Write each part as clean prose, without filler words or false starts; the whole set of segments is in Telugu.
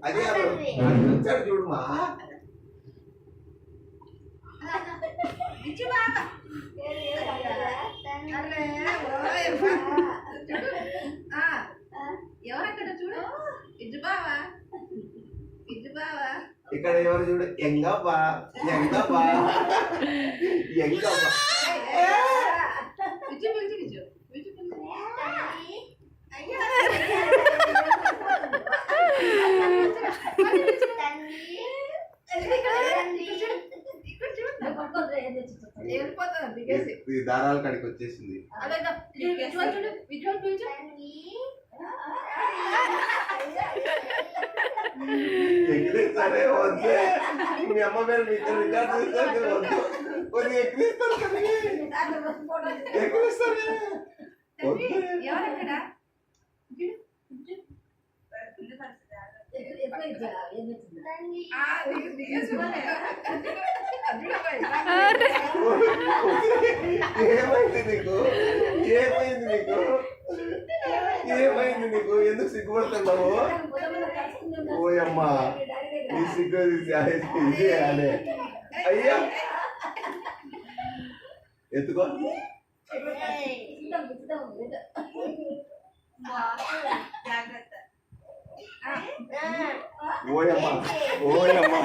అదే వచ్చాడు చూడుమా ఎవరక్కడ చూడు ఇజ్జు బావా ఇజ్జు బావా ఇక్కడ ఎవరు చూడు ఎంగబ్బా ఎంగబ్బా ఎంగబ్బా విజు విజు విజు విజు దారాల కాడికి వచ్చేసింది ఎక్కిరిస్తానే వద్దు మీ అమ్మ పేరు మీకు రికార్డు చేస్తే వద్దు కొద్దిగా ఎక్కిరిస్తారు కదా ఎక్కిరిస్తానే ఎవరక్కడ ఏమైంది నీకు ఏమైంది నీకు ఏమైంది నీకు ఎందుకు సిగ్గుపడుతున్నావు ఓయమ్మా నీ సిగ్గు ఇది అనే అయ్యా ఎత్తుకో ఓయమ్మా ఓయమ్మా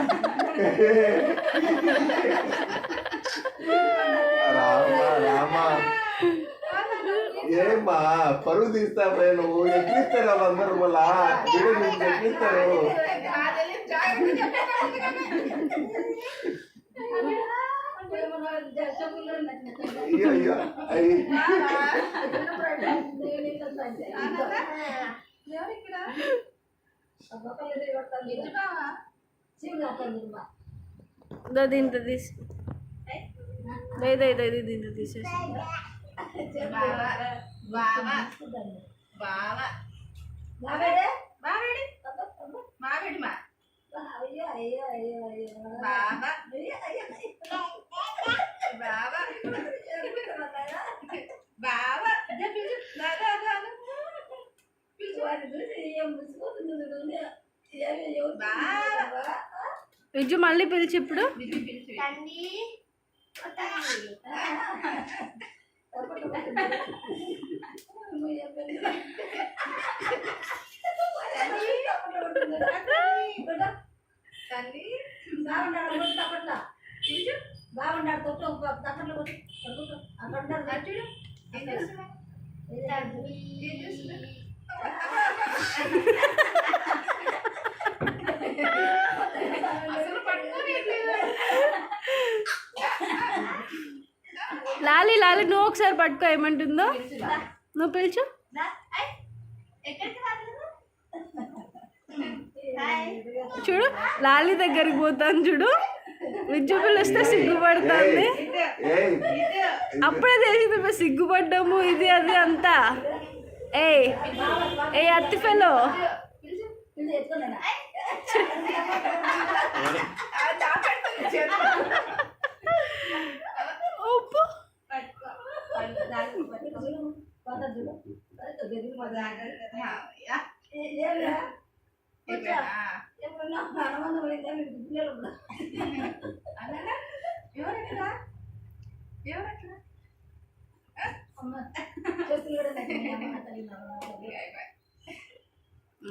రామా రామా ఏమ్మా పరువు తీస్తావే నువ్వు ఎక్కిస్తారు వాళ్ళందరూ మళ్ళా నీకు ఎక్కిస్తారు అయ్యో అయ్యో అయ్యి దీంతో తీసి దీంతో తీసేసి విజు మళ్ళీ పిలిచి ఇప్పుడు లాలి లాలి నువ్వు ఒకసారి పట్టుకో ఏమంటుందో నువ్వు పిలిచు చూడు లాలి దగ్గరికి పోతాను చూడు విజ్జు పిలిస్తే సిగ్గుపడుతుంది అప్పుడే తెలిసింది సిగ్గుపడ్డాము ఇది అది అంతా ఏ అత్తి ఫెలో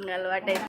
అలవాటు